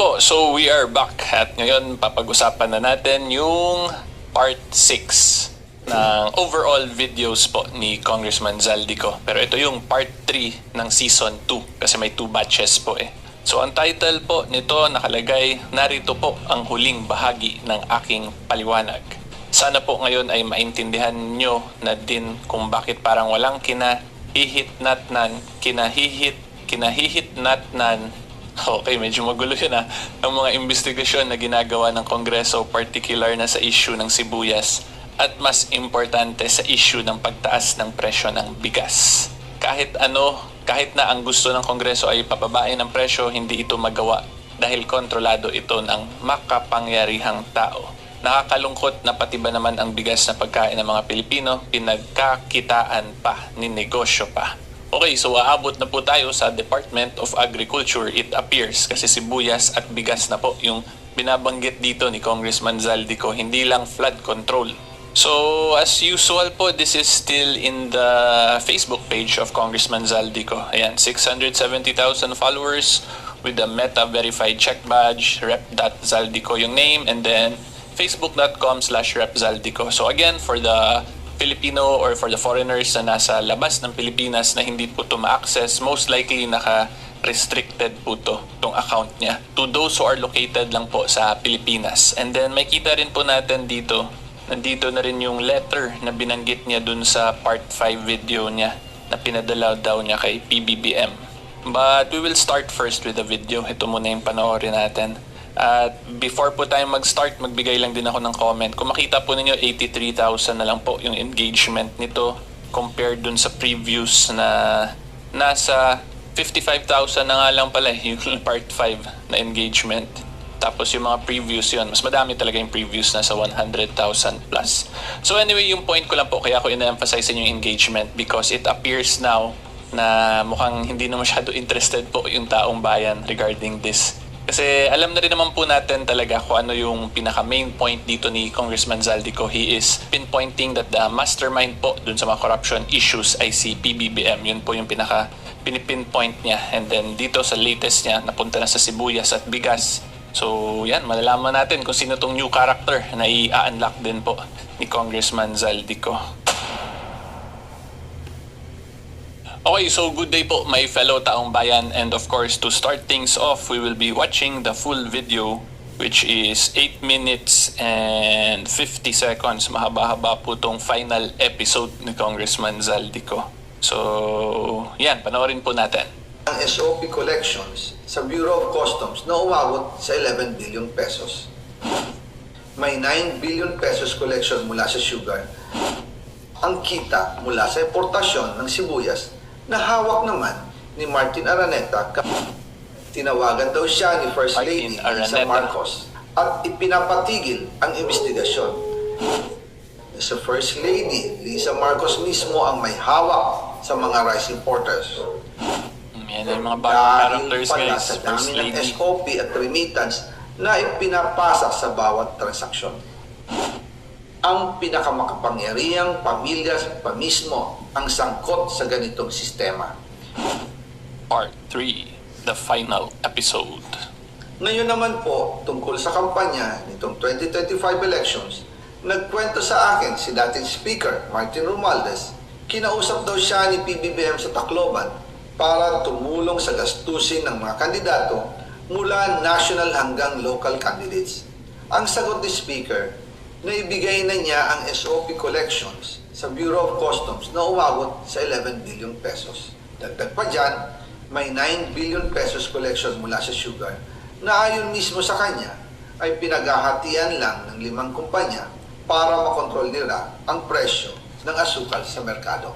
po, so we are back at ngayon papag-usapan na natin yung part 6 ng overall videos po ni Congressman Zaldico. Pero ito yung part 3 ng season 2 kasi may 2 batches po eh. So ang title po nito nakalagay, narito po ang huling bahagi ng aking paliwanag. Sana po ngayon ay maintindihan nyo na din kung bakit parang walang kinahihit-natnan. Okay, medyo magulo yun ang mga investigasyon na ginagawa ng Kongreso, particular na sa issue ng sibuyas at mas importante sa issue ng pagtaas ng presyo ng bigas. Kahit na ang gusto ng Kongreso ay pababain ng presyo, hindi ito magawa dahil kontrolado ito ng makapangyarihang tao. Nakakalungkot na pati ba naman ang bigas na pagkain ng mga Pilipino, pinagkakitaan pa, ninegosyo pa. Okay, so aabot na po tayo sa Department of Agriculture, it appears, kasi sibuyas at bigas na po yung binabanggit dito ni Congressman Zaldico, hindi lang flood control. So, as usual po, this is still in the Facebook page of Congressman Zaldico. Ayan, 670,000 followers with the Meta verified check badge, rep.zaldico yung name, and then facebook.com/repzaldico. So again, for the Filipino or for the foreigners na nasa labas ng Pilipinas na hindi po ito ma-access, most likely naka-restricted po itong account niya to those who are located lang po sa Pilipinas. And then may kita rin po natin dito, nandito na rin yung letter na binanggit niya dun sa part 5 video niya na pinadala daw niya kay PBBM. But we will start first with the video. Ito muna yung panoorin natin. At before po tayo mag-start, magbigay lang din ako ng comment. Kung makita po ninyo, 83,000 na lang po yung engagement nito compared dun sa previous na nasa 55,000 na nga lang pala yung part 5 na engagement. Tapos yung mga previews yun, mas madami talaga yung previews na sa 100,000 plus. So anyway, yung point ko lang po, kaya ako ina-emphasize yung engagement because it appears now na mukhang hindi na masyado interested po yung taong bayan regarding this. Kasi alam na rin naman po natin talaga kung ano yung pinaka-main point dito ni Congressman Zaldico. He is pinpointing that the mastermind po dun sa mga corruption issues ay si PBBM. Yun po yung pinipinpoint niya. And then dito sa latest niya, napunta na sa sibuyas at bigas. So yan, malalaman natin kung sino tong new character na i-unlock din po ni Congressman Zaldico. Okay, so good day po my fellow taong bayan, and of course to start things off, we will be watching the full video which is 8 minutes and 50 seconds. Mahaba-haba po tong final episode ni Congressman Zaldico. So, yan, panoorin po natin. Ang SOP collections sa Bureau of Customs na umabot sa 11 billion pesos. May 9 billion pesos collection mula sa sugar. Ang kita mula sa importasyon ng sibuyas na hawak naman ni Martin Araneta. Tinawagan daw siya ni First Lady Lisa Marcos at ipinapatigil ang investigasyon. Sa First Lady Lisa Marcos mismo ang may hawak sa mga rice importers. Yan yung mga bagong characters guys. Sa dami ng SOP at remittance na ipinapasa sa bawat transaksyon. Ang pinakamakapangyarihang pamilya pa mismo ang sangkot sa ganitong sistema. Part 3, the final episode. Ngayon naman po, tungkol sa kampanya nitong 2025 elections, nagkwento sa akin si dating Speaker Martin Romualdez, kinausap daw siya ni PBBM sa Tacloban para tumulong sa gastusin ng mga kandidato mula national hanggang local candidates. Ang sagot ni Speaker, naibigay na niya ang SOP collections sa Bureau of Customs na umabot sa 11 billion pesos. Dagdag pa dyan, may 9 billion pesos collection mula sa sugar na ayon mismo sa kanya ay pinaghahatian lang ng 5 kumpanya para makontrol nila ang presyo ng asukal sa merkado.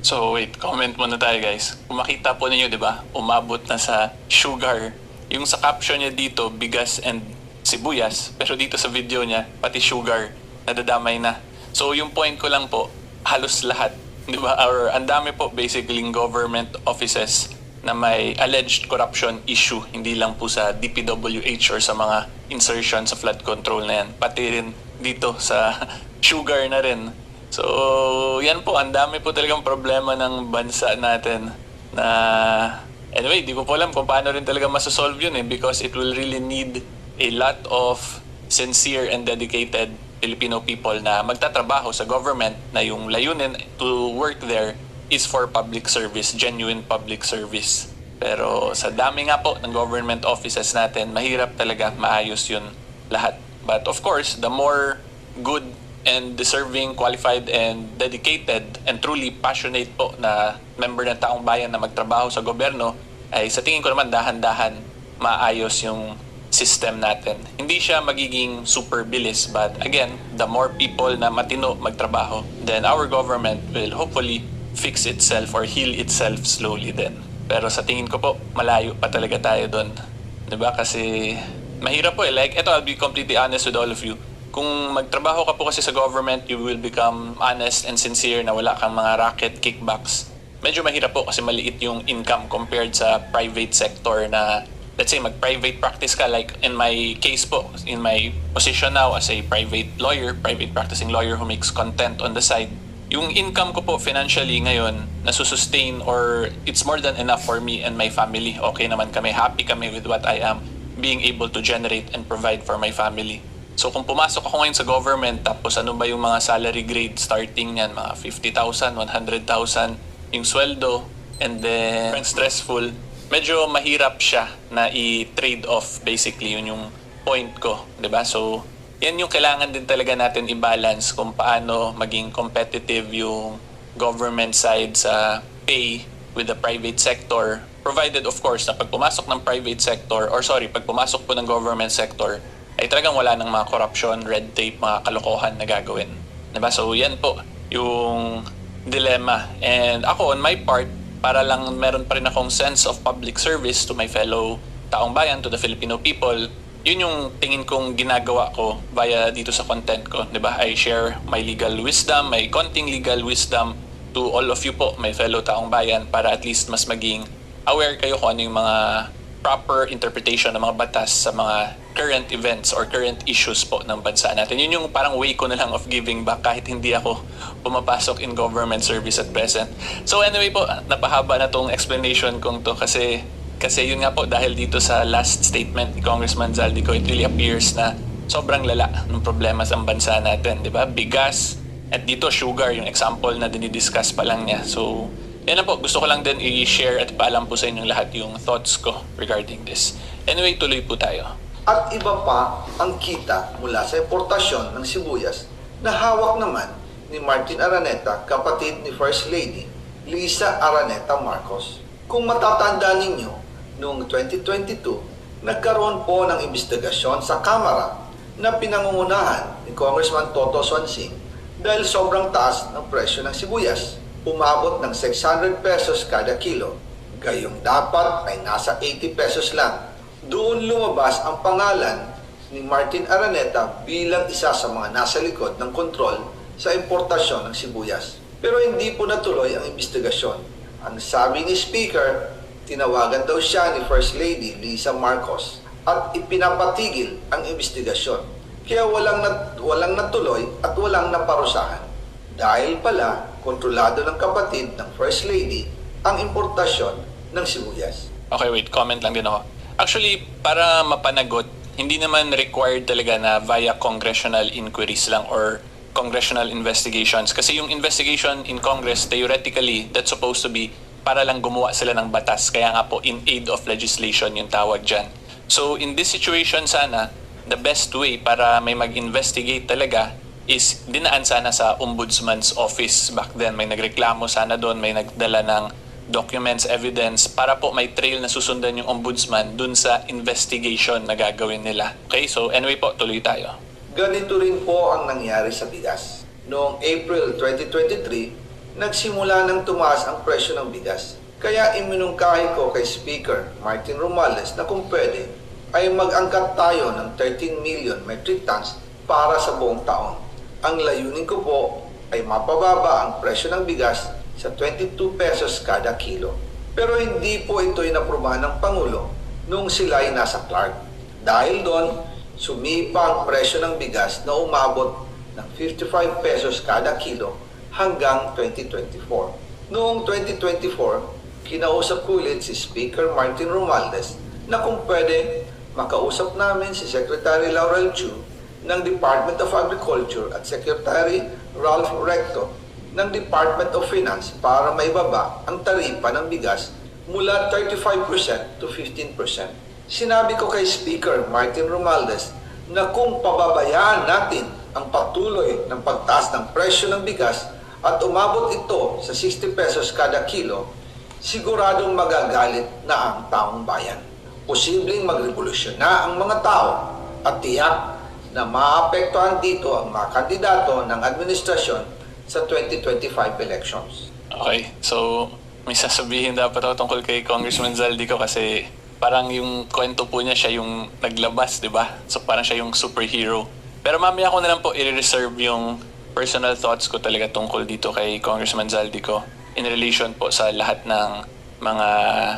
So wait, comment muna tayo guys. Kung makita po ninyo, di ba, umabot na sa sugar. Yung sa caption niya dito, bigas and sibuyas, pero dito sa video niya, pati sugar, nadadamay na. So yung point ko lang po, halos lahat, di ba, or ang dami po basically government offices na may alleged corruption issue, hindi lang po sa DPWH or sa mga insertion sa flood control na yan, pati rin dito sa sugar na rin. So yan po, ang dami po talagang problema ng bansa natin na Anyway, di ko po alam kung paano rin talaga masosolve yun because it will really need a lot of sincere and dedicated Filipino people na magtatrabaho sa government na yung layunin to work there is for public service, genuine public service. Pero sa dami nga po ng government offices natin, mahirap talaga maayos yun lahat. But of course, the more good and deserving, qualified and dedicated and truly passionate po na member ng taong bayan na magtrabaho sa gobyerno, ay sa tingin ko naman dahan-dahan maayos yung system natin. Hindi siya magiging super bilis, but again, the more people na matino magtrabaho, then our government will hopefully fix itself or heal itself slowly then. Pero sa tingin ko po, malayo pa talaga tayo doon. 'Di ba? Kasi mahirap po Like, I'll be completely honest with all of you. Kung magtrabaho ka po kasi sa government, you will become honest and sincere na wala kang mga racket, kickbacks. Medyo mahirap po kasi maliit yung income compared sa private sector na, let's say, mag-private practice ka. Like in my case po, in my position now as a private lawyer, private practicing lawyer who makes content on the side, yung income ko po financially ngayon, nasusustain or it's more than enough for me and my family. Okay naman kami, happy kami with what I am being able to generate and provide for my family. So kung pumasok ako ngayon sa government, tapos ano ba yung mga salary grade starting niyan, mga 50,000, 100,000 yung sweldo, and then stressful, medyo mahirap siya na i-trade off basically, yun yung point ko, 'di ba? So yan yung kailangan din talaga natin i-balance kung paano maging competitive yung government side sa pay with the private sector, provided of course na pag pumasok ng private sector, pag pumasok po ng government sector, ay talagang wala ng mga corruption, red tape, mga kalokohan na gagawin. Diba? So yan po yung dilemma. And ako on my part, para lang meron pa rin akong sense of public service to my fellow taong bayan, to the Filipino people, yun yung tingin kong ginagawa ko via dito sa content ko, 'di ba? I share my legal wisdom, my konting legal wisdom to all of you po, my fellow taong bayan, para at least mas maging aware kayo kung ano yung mga proper interpretation ng mga batas sa mga current events or current issues po ng bansa natin. Yun yung parang way ko na lang of giving back kahit hindi ako pumapasok in government service at present. So anyway po, napahaba na tong explanation kong to kasi yun nga po, dahil dito sa last statement ni Congressman Zaldico, it really appears na sobrang lala ng problema sa bansa natin, di ba? Bigas, at dito sugar, yung example na dinidiscuss pa lang niya. So, yan na po, gusto ko lang din i-share at paalam po sa inyong lahat yung thoughts ko regarding this. Anyway, tuloy po tayo. At iba pa ang kita mula sa importasyon ng sibuyas na hawak naman ni Martin Araneta, kapatid ni First Lady Lisa Araneta Marcos. Kung matatandaan ninyo, noong 2022, nagkaroon po ng investigasyon sa Kamara na pinangungunahan ni Congressman Toto Swansing dahil sobrang taas ng presyo ng sibuyas. Umabot ng 600 pesos kada kilo. Gayong dapat ay nasa 80 pesos lang. Doon lumabas ang pangalan ni Martin Araneta bilang isa sa mga nasa likod ng kontrol sa importasyon ng sibuyas. Pero hindi po natuloy ang investigasyon. Ang sabi ni Speaker, tinawagan daw siya ni First Lady Lisa Marcos at ipinapatigil ang investigasyon. Kaya walang natuloy at walang naparusahan. Dahil pala, kontrolado ng kapatid ng First Lady ang importasyon ng sibuyas. Okay, wait, comment lang din ako. Actually, para mapanagot, hindi naman required talaga na via congressional inquiries lang or congressional investigations. Kasi yung investigation in Congress, theoretically, that's supposed to be para lang gumawa sila ng batas. Kaya nga po, in aid of legislation yung tawag dyan. So, in this situation sana, the best way para may mag-investigate talaga is dinaan sana sa Ombudsman's office. Back then, may nagreklamo sana doon, may nagdala ng documents, evidence, para po may trail na susundan yung Ombudsman dun sa investigation na gagawin nila. Okay, so anyway po, tuloy tayo. Ganito rin po ang nangyari sa bigas. Noong April 2023, nagsimula ng tumaas ang presyo ng bigas. Kaya iminungkahi ko kay Speaker Martin Romualdez na kung pwede ay mag-angkat tayo ng 13 million metric tons para sa buong taon. Ang layunin ko po ay mapababa ang presyo ng bigas sa 22 pesos kada kilo. Pero hindi po ito inaprubahan ng Pangulo noong sila ay nasa Clark. Dahil doon, sumipa ang presyo ng bigas na umabot ng 55 pesos kada kilo hanggang 2024. Noong 2024, kinausap ko ulit si Speaker Martin Romualdez na kung pwede makausap namin si Secretary Laurel Chu ng Department of Agriculture at Secretary Ralph Recto ng Department of Finance para maibaba ang taripa ng bigas mula 35% to 15%. Sinabi ko kay Speaker Martin Romualdez na kung pababayaan natin ang patuloy ng pagtaas ng presyo ng bigas at umabot ito sa 60 pesos kada kilo, siguradong magagalit na ang taong bayan. Posibleng magrevolusyon na ang mga tao at tiyak na maapektuhan dito ang mga kandidato ng administrasyon sa 2025 elections. Okay, so may sasabihin dapat ako tungkol kay Congressman Zaldico kasi parang yung kwento po niya siya yung naglabas, di ba? So parang siya yung superhero. Pero mamaya ko na lang po i-reserve yung personal thoughts ko talaga tungkol dito kay Congressman Zaldico in relation po sa lahat ng mga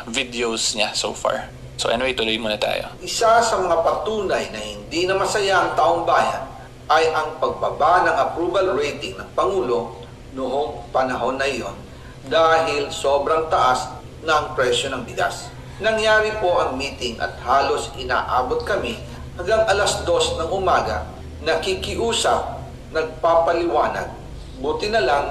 videos niya so far. So anyway, tuloy muna tayo. Isa sa mga patunay na hindi na masaya ang taong bayan ay ang pagbaba ng approval rating ng Pangulo noong panahon na iyon dahil sobrang taas ng presyo ng bigas. Nangyari po ang meeting at halos inaabot kami hanggang alas 2 ng umaga, nakikiusap, nagpapaliwanag. Buti na lang,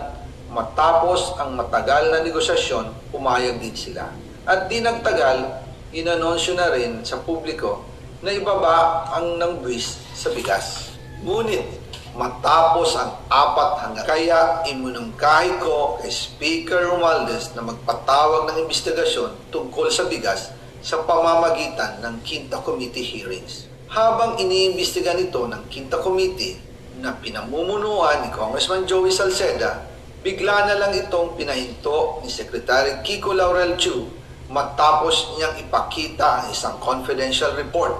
matapos ang matagal na negosasyon, pumayag din sila. At di nagtagal, inanunsyo na rin sa publiko na ibaba ang ng buwis sa bigas. Ngunit matapos ang 4 hanggang kaya imunungkahi ko kay Speaker Romualdez na magpatawag ng investigasyon tungkol sa bigas sa pamamagitan ng Quinta Committee hearings. Habang iniimbestiga nito ng Quinta Committee na pinamumunuan ni Congressman Joey Salceda, bigla na lang itong pinahinto ni Secretary Kiko Laurel Chu matapos niyang ipakita ang isang confidential report.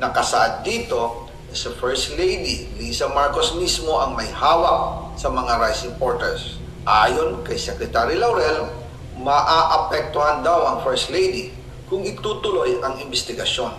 Nakasaad dito na sa First Lady Lisa Marcos mismo ang may hawak sa mga rice importers. Ayon kay Secretary Laurel, maaapektuhan daw ang First Lady kung itutuloy ang investigasyon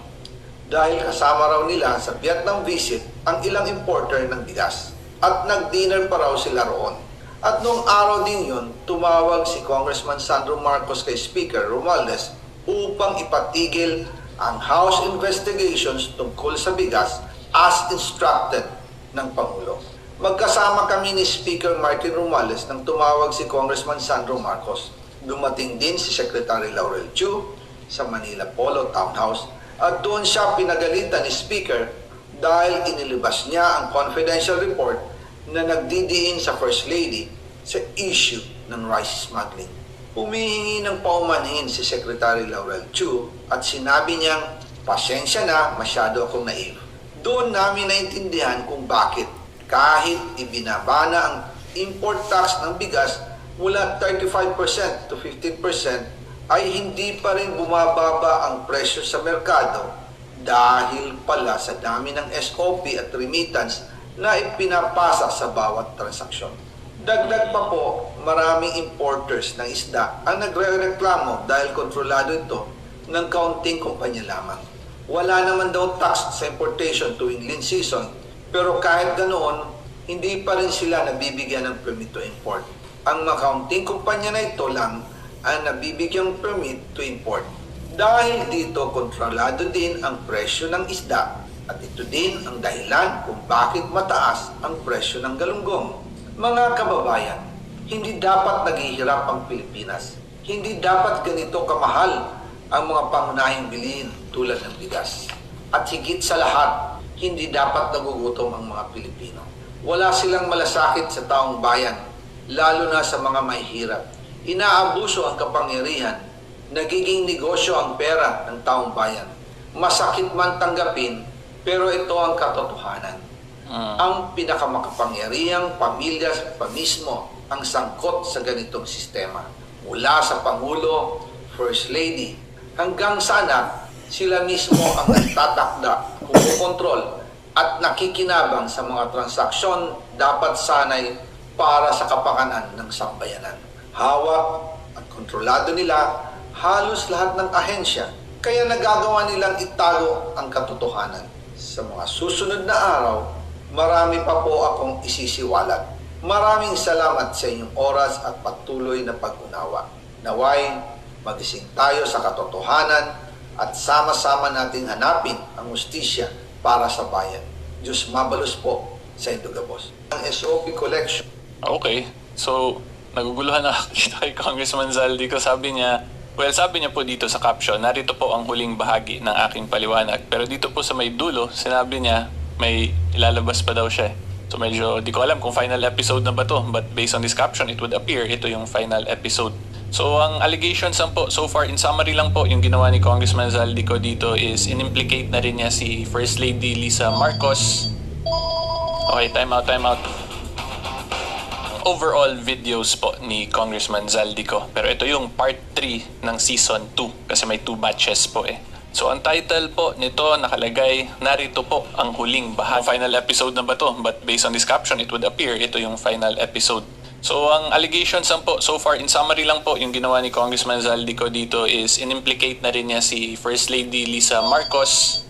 dahil kasama raw nila sa Vietnam visit ang ilang importer ng bigas at nag-dinner pa raw sila roon. At noong araw din yun, tumawag si Congressman Sandro Marcos kay Speaker Romualdez upang ipatigil ang House investigations tungkol sa bigas as instructed ng Pangulo. Magkasama kami ni Speaker Martin Romualdez nang tumawag si Congressman Sandro Marcos. Dumating din si Secretary Laurel Chu sa Manila Polo Townhouse at doon siya pinagalitan ni Speaker dahil inilabas niya ang confidential report na nagdidiin sa First Lady sa issue ng rice smuggling. Humihingi ng paumanhin si Secretary Laurel Chu at sinabi niyang, pasensya na, masyado akong naive. Doon namin naintindihan kung bakit kahit ibinaba na ang import tax ng bigas mula 35% to 15% ay hindi pa rin bumababa ang presyo sa merkado dahil pala sa dami ng SOP at remittance na ipinapasa sa bawat transaksyon. Dagdag pa po, maraming importers ng isda ang nagre-reklamo dahil kontrolado ito ng kaunting kumpanya lamang. Wala naman daw tax sa importation tuwing lean season, pero kahit ganoon, hindi pa rin sila nabibigyan ng permit to import. Ang mga kaunting kumpanya na ito lang ang nabibigyang permit to import. Dahil dito, kontrolado din ang presyo ng isda. At ito din ang dahilan kung bakit mataas ang presyo ng galunggong. Mga kababayan, hindi dapat naghihirap ang Pilipinas. Hindi dapat ganito kamahal ang mga pangunahing bilihin tulad ng bigas. At higit sa lahat, hindi dapat nagugutom ang mga Pilipino. Wala silang malasakit sa taong bayan, lalo na sa mga mahihirap. Inaabuso ang kapangyarihan, nagiging negosyo ang pera ng taong bayan. Masakit man tanggapin, pero ito ang katotohanan. Ang pinakamakapangyarihang pamilya pa mismo ang sangkot sa ganitong sistema. Mula sa Pangulo, First Lady, hanggang sa anak, sila mismo ang nagtatakda, kumukontrol, at nakikinabang sa mga transaksyon dapat sanay para sa kapakanan ng sambayanan. Hawak at kontrolado nila halos lahat ng ahensya, kaya nagagawa nilang itago ang katotohanan. Sa mga susunod na araw, marami pa po akong isisiwalat. Maraming salamat sa inyong oras at patuloy na pag-unawa. Naway, Magising tayo sa katotohanan at sama-sama nating hanapin ang hustisya para sa bayan. Diyos mabalos po sa Indugabos. Ang SOP collection. Okay. So, naguguluhan ako dito kay Congressman Zaldico. Sabi niya po dito sa caption, narito po ang huling bahagi ng aking paliwanag. Pero dito po sa may dulo, sinabi niya may ilalabas pa daw siya. So medyo di ko alam kung final episode na ba to. But based on this caption, it would appear ito yung final episode. So ang allegations lang po, so far in summary lang po, yung ginawa ni Congressman Zaldico dito is in-implicate na rin niya si First Lady Lisa Marcos. Okay, time out. Overall videos po ni Congressman Zaldico. Pero ito yung part 3 ng season 2 kasi may 2 batches po eh. So ang title po nito nakalagay, narito po ang huling bahagi. Final episode na ba to? But based on this caption, it would appear ito yung final episode. So ang allegations lang po, so far in summary lang po, yung ginawa ni Congressman Zaldico dito is in-implicate na rin niya si First Lady Lisa Marcos.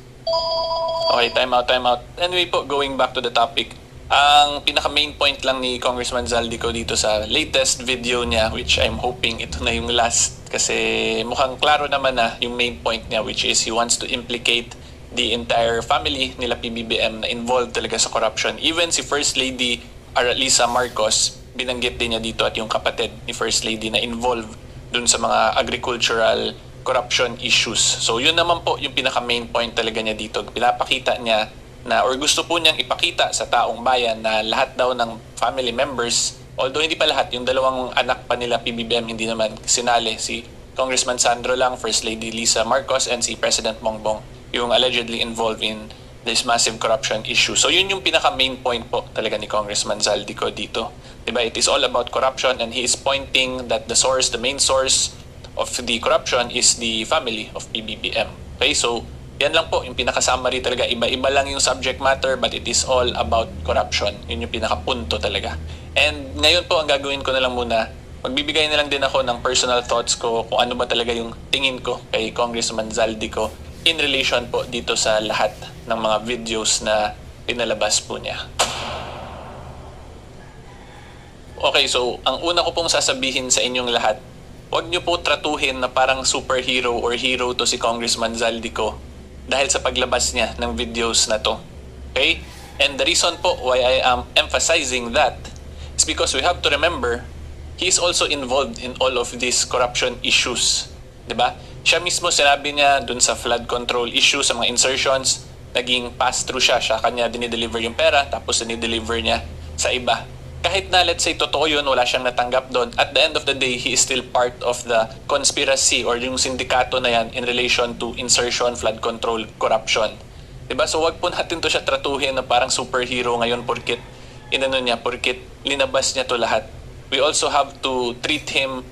Okay, time out. Anyway po, going back to the topic. Ang pinaka main point lang ni Congressman Zaldico dito sa latest video niya, which I'm hoping ito na yung last kasi mukhang klaro naman na yung main point niya, which is he wants to implicate the entire family nila PBBM na involved talaga sa corruption. Even si First Lady Lisa Marcos, binanggit din niya dito at yung kapatid ni First Lady na involved dun sa mga agricultural corruption issues. So yun naman po yung pinaka main point talaga niya dito. Pinapakita niya na or gusto po niyang ipakita sa taong bayan na lahat daw ng family members, although hindi pa lahat, yung dalawang anak pa nila PBBM hindi naman sinali, si Congressman Sandro lang, First Lady Lisa Marcos, and si President Bongbong, yung allegedly involved in this massive corruption issue. So yun yung pinaka main point po talaga ni Congressman Zaldico dito. Diba? It is all about corruption and he is pointing that the main source of the corruption is the family of PBBM. Okay, so yan lang po yung pinaka-summary talaga. Iba-iba lang yung subject matter but it is all about corruption. Yun yung pinaka-punto talaga. And ngayon po ang gagawin ko na lang muna, magbibigay na lang din ako ng personal thoughts ko kung ano ba talaga yung tingin ko kay Congressman Zaldico in relation po dito sa lahat ng mga videos na pinalabas po niya. Okay, so ang una ko pong sasabihin sa inyong lahat, huwag niyo po tratuhin na parang superhero or hero to si Congressman Zaldico dahil sa paglabas niya ng videos na to. Okay? And the reason po why I am emphasizing that is because we have to remember he is also involved in all of these corruption issues. Diba? Siya mismo sinabi niya dun sa flood control issue, sa mga insertions, naging pass-through siya kanya dinideliver yung pera, tapos dinideliver niya sa iba. Kahit na let's say totoo yun, wala siyang natanggap doon, at the end of the day, he is still part of the conspiracy or yung sindikato na yan in relation to insertion, flood control, corruption. Diba? So wag po natin to siya tratuhin na parang superhero ngayon porkit linabas niya to lahat. We also have to treat him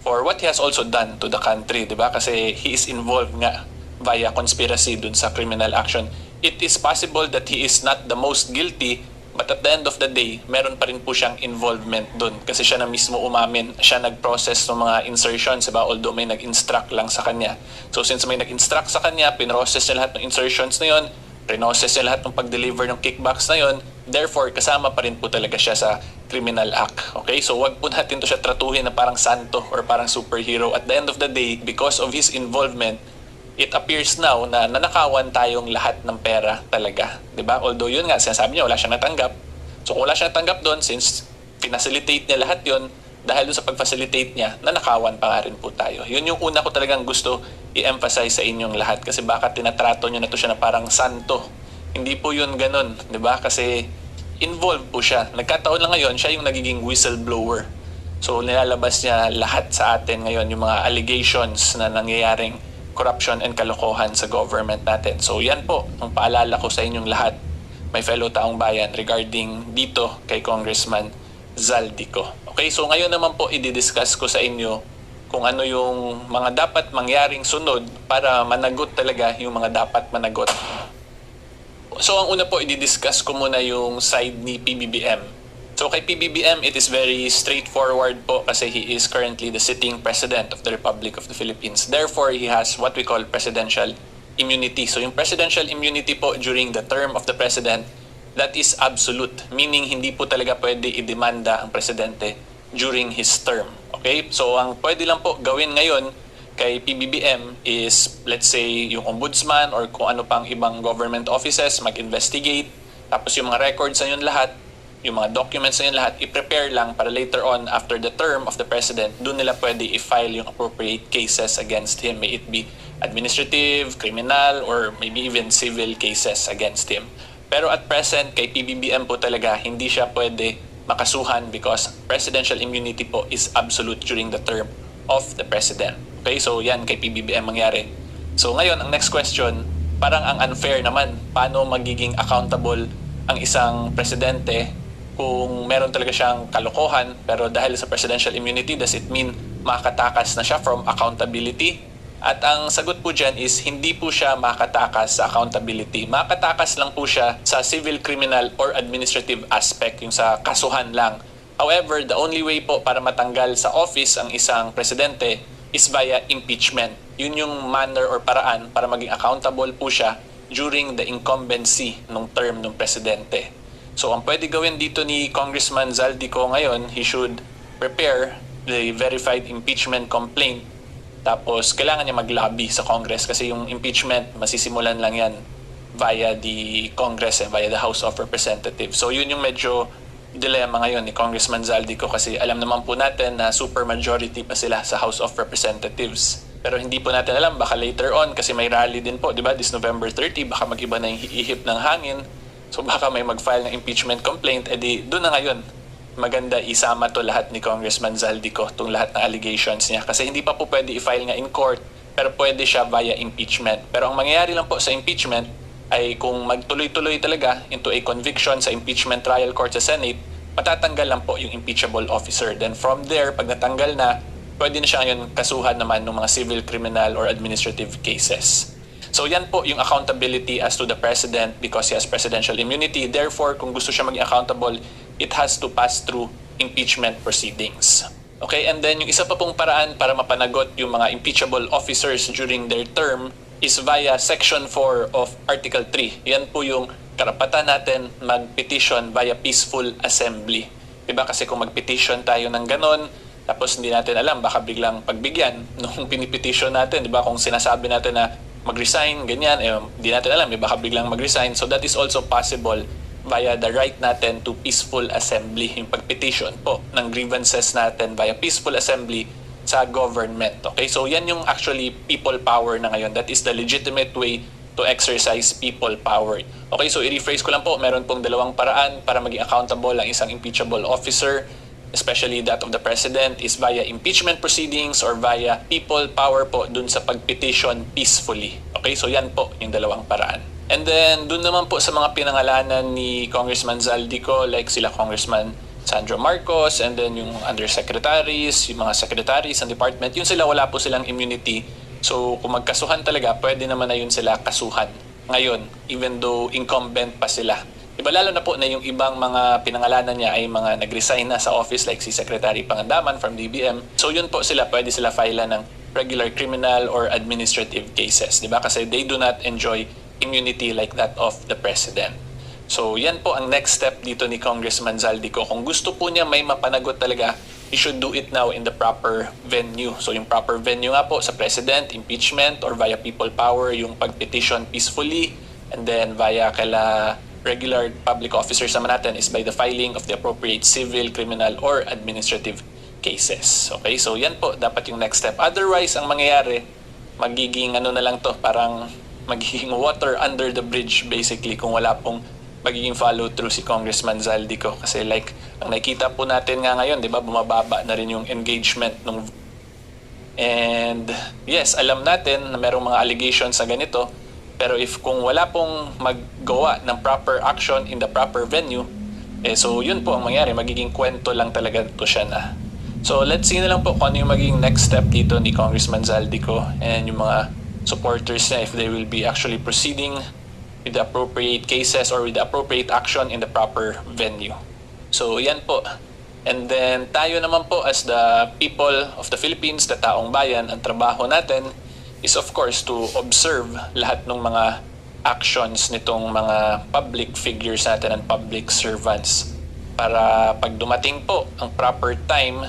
for what he has also done to the country, diba? Kasi he is involved nga via conspiracy dun sa criminal action. It is possible that he is not the most guilty, but at the end of the day, meron pa rin po siyang involvement dun. Kasi siya na mismo umamin, siya nag-process ng mga insertions, diba? Although may nag-instruct lang sa kanya. So since may nag-instruct sa kanya, pinrocess niya lahat ng insertions na yun, pinrocess niya lahat ng pag-deliver ng kickbacks na yun, therefore, kasama pa rin po talaga siya sa criminal act. Okay? So wag po natin to siya tratuhin na parang santo or parang superhero. At the end of the day, because of his involvement, it appears now na nanakawan tayong lahat ng pera talaga. Diba? Although yun nga, sinasabi niya wala siyang natanggap. So kung wala siyang natanggap doon, since pinacilitate niya lahat yun, dahil doon sa pag-facilitate niya, nanakawan pa nga rin po tayo. Yun yung una ko talagang gusto i-emphasize sa inyong lahat. Kasi baka tinatrato niyo na to siya na parang santo. Hindi po yun ganun. Diba? Kasi involved po siya. Nagkataon lang ngayon, siya yung nagiging whistleblower. So nilalabas niya lahat sa atin ngayon, yung mga allegations na nangyayaring corruption and kalokohan sa government natin. So yan po, ang paalala ko sa inyong lahat, may fellow taong bayan, regarding dito kay Congressman Zaldico. Okay, so ngayon naman po i-discuss ko sa inyo kung ano yung mga dapat mangyaring sunod para managot talaga yung mga dapat managot. So ang una po i-discuss ko muna yung side ni PBBM. So kay PBBM, it is very straightforward po kasi he is currently the sitting president of the Republic of the Philippines. Therefore, he has what we call presidential immunity. So yung presidential immunity po during the term of the president, that is absolute. Meaning, hindi po talaga pwede idemanda ang presidente during his term. Okay? So ang pwede lang po gawin ngayon kay PBBM is, let's say, yung ombudsman or kung ano pang ibang government offices mag-investigate, tapos yung mga records na yun lahat, yung mga documents na yun lahat, i-prepare lang para later on, after the term of the president, doon nila pwede i-file yung appropriate cases against him. May it be administrative, criminal, or maybe even civil cases against him. Pero at present, kay PBBM po talaga, hindi siya pwede makasuhan because presidential immunity po is absolute during the term of the president. Okay, so yan kay PBBM mangyari. So ngayon, ang next question, parang ang unfair naman. Paano magiging accountable ang isang presidente kung meron talaga siyang kalokohan, pero dahil sa presidential immunity, does it mean makatakas na siya from accountability? At ang sagot po dyan is hindi po siya makatakas sa accountability. Makatakas lang po siya sa civil, criminal, or administrative aspect, yung sa kasuhan lang. However, the only way po para matanggal sa office ang isang presidente is via impeachment. Yun yung manner or paraan para maging accountable po siya during the incumbency ng term ng presidente. So ang pwede gawin dito ni Congressman Zaldico ngayon, he should prepare the verified impeachment complaint. Tapos kailangan niya mag-lobby sa Congress kasi yung impeachment masisimulan lang yan via the Congress and via the House of Representatives. So yun yung medyo dilemma ngayon ni Congressman Zaldico kasi alam naman po natin na super majority pa sila sa House of Representatives. Pero hindi po natin alam, baka later on kasi may rally din po, di ba? This November 30, baka mag-iba na yung ihip ng hangin. So baka may mag-file ng impeachment complaint, edi doon na ngayon. Maganda isama to lahat ni Congressman Zaldico, itong lahat ng allegations niya. Kasi hindi pa po pwede i-file nga in court, pero pwede siya via impeachment. Pero ang mangyayari lang po sa impeachment ay kung magtuloy-tuloy talaga into a conviction sa impeachment trial court sa Senate, matatanggal lang po yung impeachable officer. Then from there, pag natanggal na, pwede na siya ngayon kasuhan naman ng mga civil, criminal, or administrative cases. So yan po yung accountability as to the president because he has presidential immunity. Therefore, kung gusto siya maging accountable, it has to pass through impeachment proceedings. Okay, and then yung isa pa pong paraan para mapanagot yung mga impeachable officers during their term is via Section 4 of Article 3. Yan po yung karapatan natin mag-petition via peaceful assembly. Diba? Kasi kung mag-petition tayo ng ganon, tapos hindi natin alam, baka biglang pagbigyan nung pinipetition natin. Diba? Kung sinasabi natin na mag-resign, ganyan, hindi natin alam, baka biglang mag-resign. So that is also possible via the right natin to peaceful assembly. Yung pag-petition po ng grievances natin via peaceful assembly sa government. Okay, so yan yung actually people power na ngayon. That is the legitimate way to exercise people power. Okay, so i-rephrase ko lang po, meron pong dalawang paraan para maging accountable ang isang impeachable officer, especially that of the president, is via impeachment proceedings or via people power po dun sa pag-petition peacefully. Okay, so yan po yung dalawang paraan. And then dun naman po sa mga pinangalanan ni Congressman Zaldico, like sila Congressman Sandro Marcos, and then yung undersecretaries, yung mga secretaries ng department, yun sila wala po silang immunity. So kung magkasuhan talaga, pwede naman na yun sila kasuhan ngayon, even though incumbent pa sila. Diba lalo na po na yung ibang mga pinangalanan niya ay mga nag-resign na sa office like si Secretary Pangandaman from DBM. So yun po sila, pwede sila file ng regular criminal or administrative cases. Diba? Kasi they do not enjoy immunity like that of the president. So yan po ang next step dito ni Congressman Zaldico. Kung gusto po niya may mapanagot talaga, he should do it now in the proper venue. So yung proper venue nga po sa president, impeachment, or via people power, yung pag-petition peacefully, and then via kala regular public officers naman natin is by the filing of the appropriate civil, criminal, or administrative cases. Okay, so yan po dapat yung next step. Otherwise, ang mangyayari, magiging ano na lang to, parang magiging water under the bridge basically kung wala pong magiging follow through si Congressman Zaldico. Kasi like, ang nakikita po natin nga ngayon, di ba, bumababa na rin yung engagement nung. And yes, alam natin na merong mga allegations na ganito, pero if kung wala pong maggawa ng proper action in the proper venue, so yun po ang mangyari, magiging kwento lang talaga to siya na. So let's see na lang po kung ano yung magiging next step dito ni Congressman Zaldico and yung mga supporters niya if they will be actually proceeding with the appropriate cases or with the appropriate action in the proper venue. So yan po. And then tayo naman po as the people of the Philippines, the taong bayan, ang trabaho natin is of course to observe lahat ng mga actions nitong mga public figures natin and public servants para pag dumating po ang proper time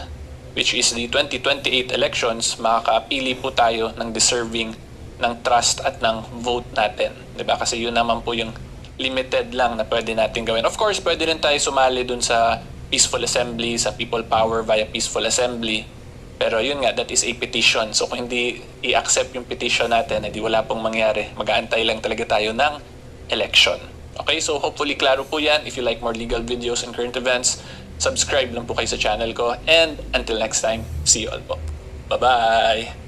which is the 2028 elections, makakaapili po tayo ng deserving ng trust at ng vote natin. 'Di ba? Kasi yun naman po yung limited lang na pwede natin gawin. Of course, pwede rin tayo sumali dun sa peaceful assembly, sa people power via peaceful assembly. Pero yun nga, that is a petition. So kung hindi i-accept yung petition natin, edi wala pong mangyari. Mag-aantay lang talaga tayo ng election. Okay, so hopefully klaro po yan. If you like more legal videos and current events, subscribe lang po kayo sa channel ko. And until next time, see you all po. Bye-bye!